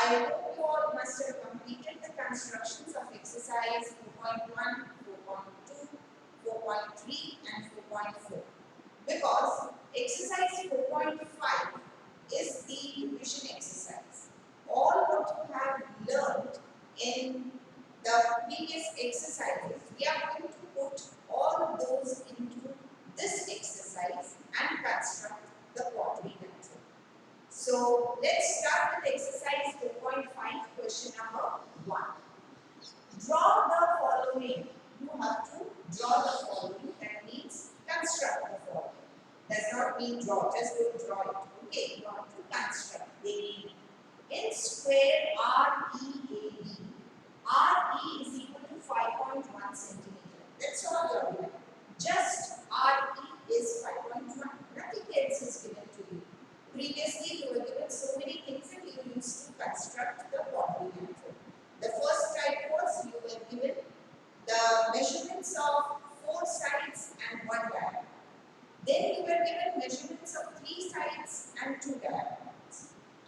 I hope you all must have completed the constructions of exercise 4.1, 4.2, 4.3 and 4.4 because exercise 4.5 is the revision exercise. All what you have learned in the previous exercises, we are going to put all those into this exercise and construct the quadrilateral. So let's start with exercise 4.5, question number 1. Draw the following. You have to draw the following. That means construct the following. Does not mean draw, just don't draw it. Okay, you have to construct. They need in square REAB. RE is equal to 5.1 centimeter. That's all you are given. Just RE is 5.1. Nothing else is given to you. Previously, you were given so many things that you used to construct the quadrilateral. The first type was you were given the measurements of 4 sides and 1 diagonal. Then you were given measurements of 3 sides and 2 diagonals.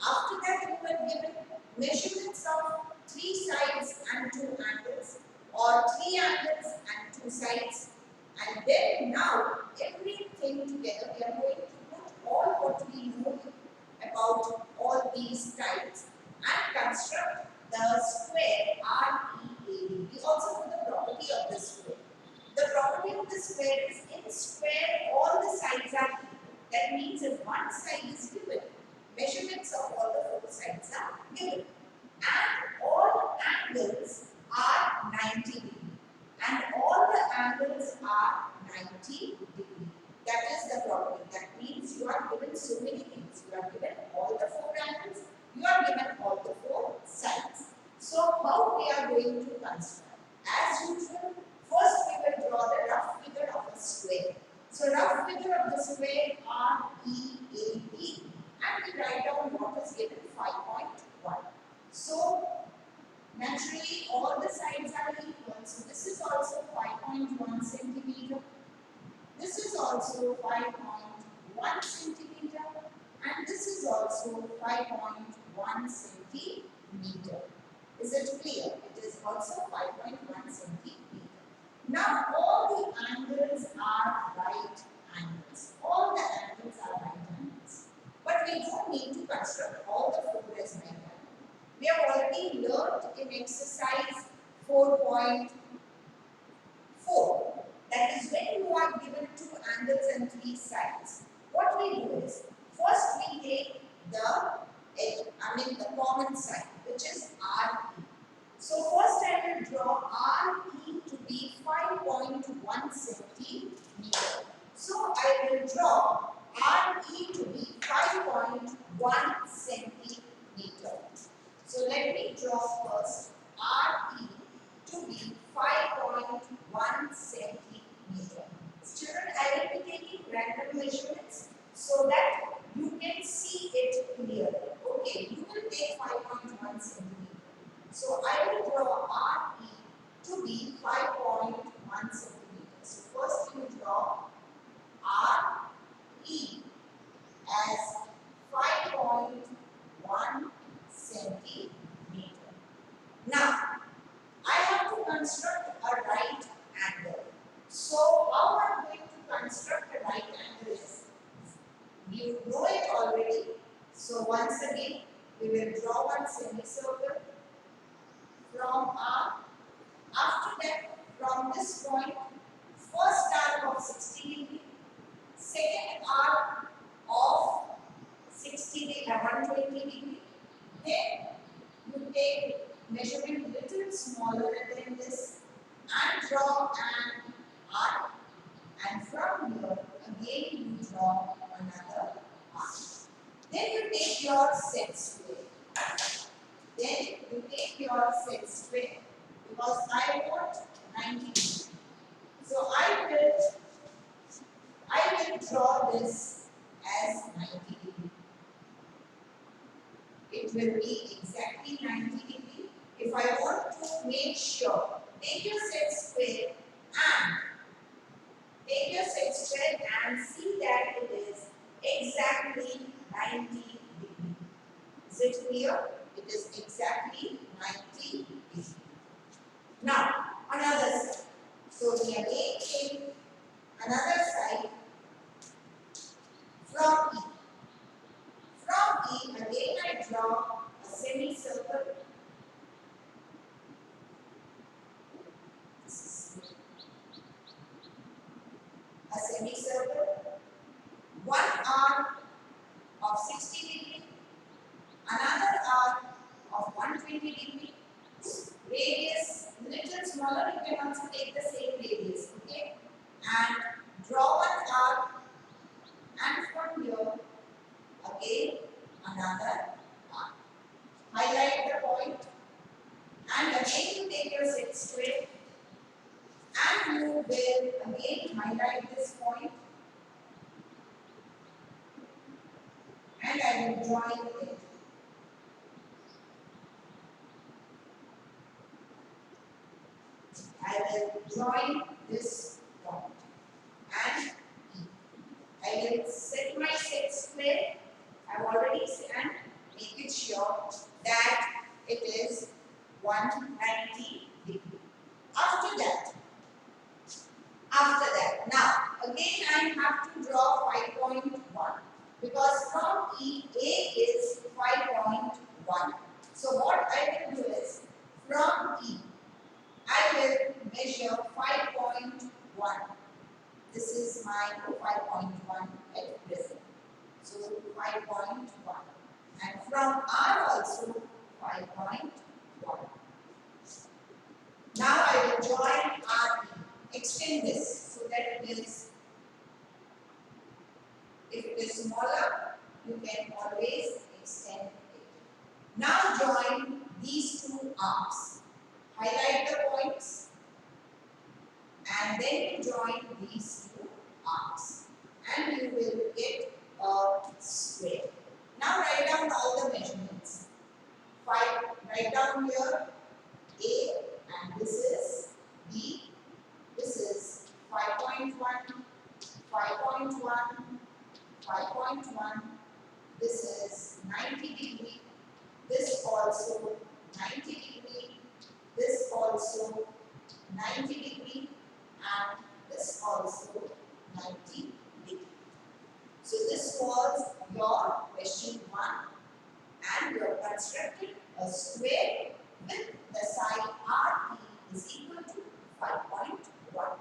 After that, you were given measurements of 3 sides and 2 angles, or 3 angles and 2 sides. And then now, everything together, we are going to put all what we know about all these types and construct the square REAB. We also know the property of the square. The property of the square is in square all the sides are equal. That means if one side is given, measurements of all the 4 sides are given. And all angles are 90 degrees. And all the angles are 90 degrees. That is the property. That means you are given so many things. You are given all the 4 angles. You are given all the 4 sides. So how we are going to construct? As usual, first we will draw the rough figure of a square. So rough figure of the square REAB, and we write down what is given 5.1. So naturally all the sides are equal. So this is also 5.1 centimeter. This is also 5.1 centimeter. And this is also 5.1 centimeter. Is it clear? It is also 5.1 centimeter. Now all the angles are right angles. All the angles are right angles. But we don't need to construct all the 4 as right angles. We have already learned in exercise 4.4. That is when you are given 2 angles and 3 sides. What we do is, first we take the common side, which is RE. So first I will draw RE to be 5.1 centimeter. So I will draw RE to be 5.1 centimeter. So let me draw first RE to be 5.1 centimeter. Children, I will be taking random measurements so that you can see it clearly. Okay, you will take 5.1 centimeter. So I will draw RE to be 5.1 centimeter. So first you draw RE as 5.1 centimeter. Now, I have to construct a right angle. So how I am going to construct a right angle is, you know it already. So once again, we will draw one semicircle from R. After that, from this point, first arc of 60 degree, second arc of 120 degree. Then you take measurement little smaller than this and draw an arc, and from here again you draw another arc. Then you take your set square. Because I want 90 degrees. So I will draw this as 90 degree. It will be exactly 90 degree. If I want to make sure, take your set square and see that it is exactly 90 degree. Is it clear? It it is exactly 90 degrees. Now, another side. So we again take another side from E. From E, again I draw a semicircle. A semicircle. One arc of 60 degree, another arc of 120 degree. Radius little smaller, you can also take the same radius, okay? And draw one arc, and from here again another arc. Highlight the point, and again you take your set square, and you will again highlight this point, and I will join it. I will join this point and I will set my set square. I have already set and make it sure that it is 190 degree. After that, now again I have to draw 5.1 because from E, A is 5.1. So what I will do is from E, I will measure 5.1. This is my 5.1 at present. So 5.1. And from R also 5.1. Now I will join RE. Extend this so that it is, if it is smaller, you can always extend it. Now join these two arcs. Highlight the points and then you join these two arcs and you will get a square. Now write down all the measurements. Write down here A, and this is B. This is 5.1, 5.1, 5.1. This is 90 degree. This also 90 degree. This also 90 degree. And this also 90 degree. So this was your question 1, and you have constructed a square with the side RE is equal to 5.1.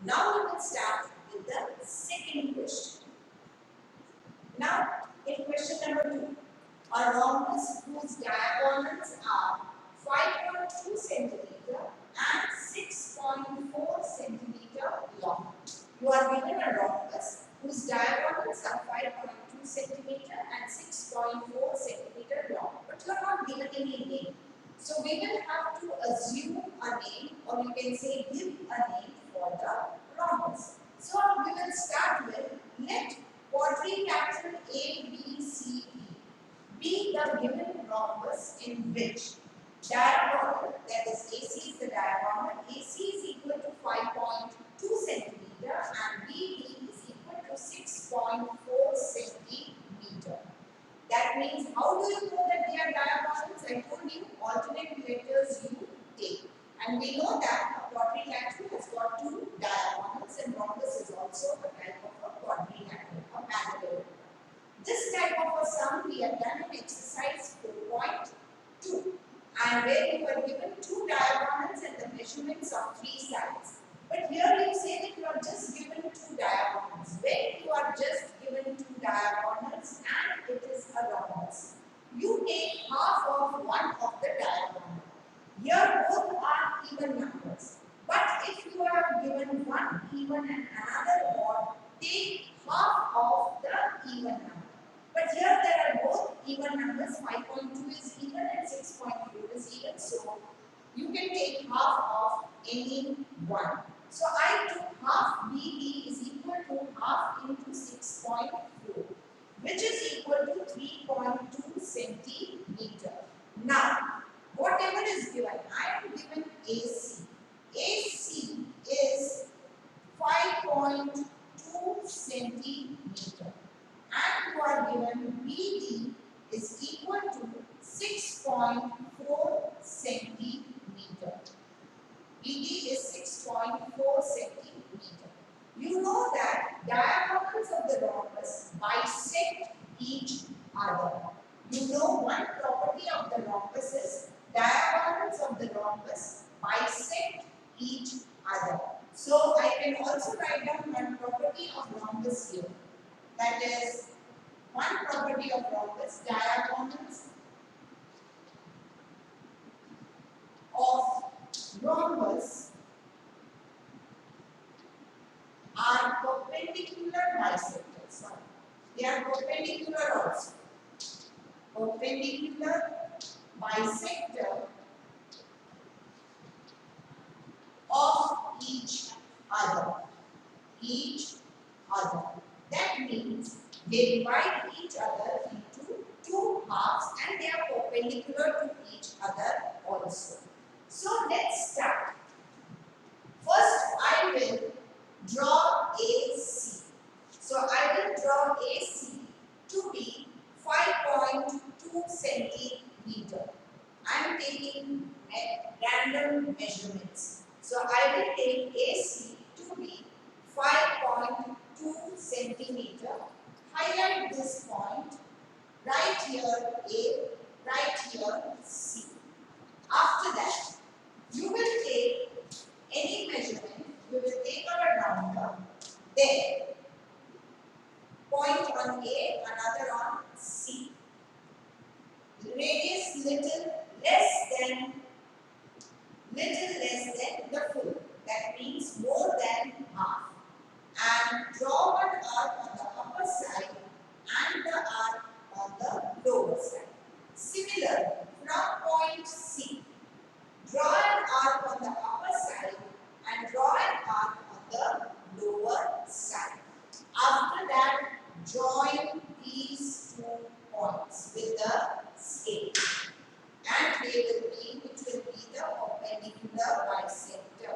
Now we will start with the second question. Now in question number 2, a rhombus whose diagonals are 5.2 centimeter and 6.4 centimeter long. You are given a rhombus whose diagonals are 5.2 centimeter and 6.4 centimeter long, but you are not given any name. So we will have to assume a name, or you can say give a name for the rhombus. So we will start with, let quadrilateral ABCD be the given rhombus in which diagonal, that is AC is the diagonal, AC is equal to 5.2 centimeter and BD is equal to 6.4 centimeter. That means, how do you know that they are diagonals? I told you, alternate letters you take. And we know that a quadrilateral has got two diagonals, and rhombus is also a type of a quadrilateral, a parallelogram. This type of a sum we have done in exercise 4.2, and where you are given two diagonals and the measurements of three sides. But here you say that you are just given two diagonals. When you are just given two diagonals and it is a rhombus, you take half of one of the diagonal. Here both are even numbers. But if you are given one even and another odd, take half of the even number. But here there are both even numbers, 5.2 is even and 6.4 is even. So you can take half of any one. So I took half BD is equal to half into 6.4, which is equal to 3.2 centimeter. Now, whatever is given, I am given AC. AC is 5.2 centimeter. And you are given BD is equal to 6.4 one property of rhombus here. That is, one property of rhombus, diagonals of rhombus are perpendicular bisectors. Sorry. They are perpendicular also. Perpendicular bisector of each other. Each other. That means they divide each other into two halves and they are perpendicular to each other also. So let's start. First, I will draw AC. So I will draw AC to be 5.2 centimeter. I am taking random measurements. So I will take AC to be 5.2 centimeter. Highlight this point. Right here A, right here C. After that, you will take any measurement, you will take a rounder, then point on A, another on C. Radius little less than the full. That means more than half. And draw one arc on the upper side and the arc on the lower side. Similarly, from point C, draw an arc on the upper side and draw an arc on the lower side. After that, join these 2 points with the scale. And which will be the perpendicular bisector.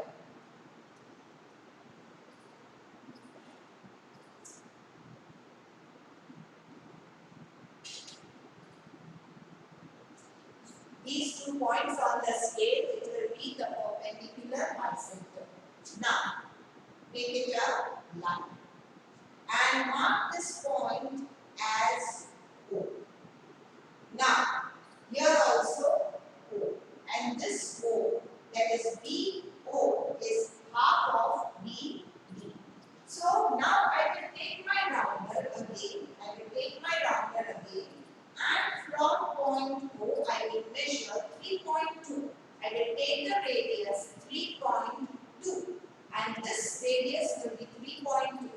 These 2 points on the scale, it will be the perpendicular bisector. Now, make it a line. And mark this point as O. Now, here also O. And this O, that is BO, is half of BD. So now I will take my rounder again. And from point O, I will measure 3.2. I will take the radius 3.2. And this radius will be 3.2,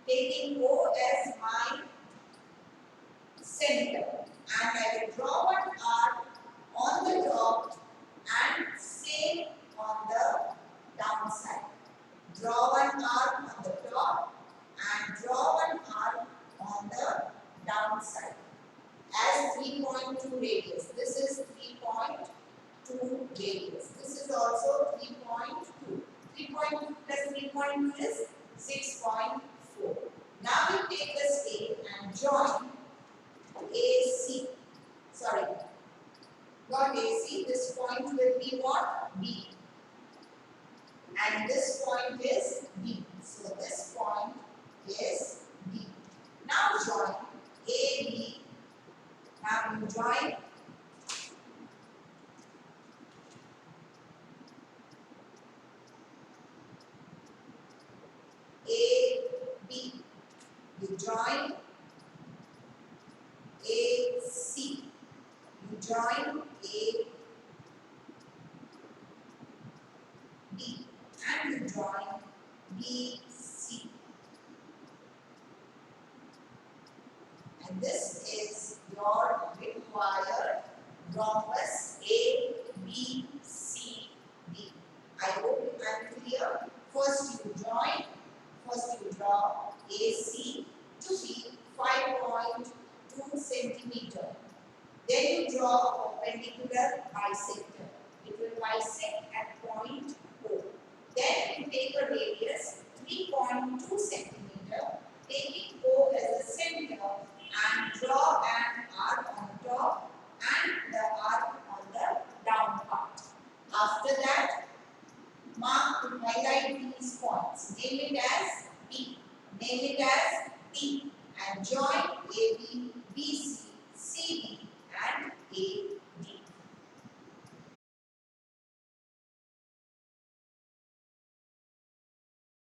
taking O as my center. And I will draw one arc on the top and same on the downside. Draw one arc on the top and draw one arc on the downside as 3.2 radius. This is 3.2 radius. This is also 3.2. 3.2 plus 3.2 is 6.4. Now we take the scale and join AC. Sorry, not AC. This point will be what? B. And this point is B. So this point is B. Now join AB. Now you join AB. You join AC. You join AB. And you join BC. And this is your required rhombus ABCD. I hope I am clear. First you draw AC to be 5.2 centimeter. Then you draw a perpendicular bisector. It will bisect at point O. Then you take a radius 3.2 centimeter, taking O as the center and draw an arc on top and the arc on the down part. After that, highlight these points. Name it as B. And join AB, BC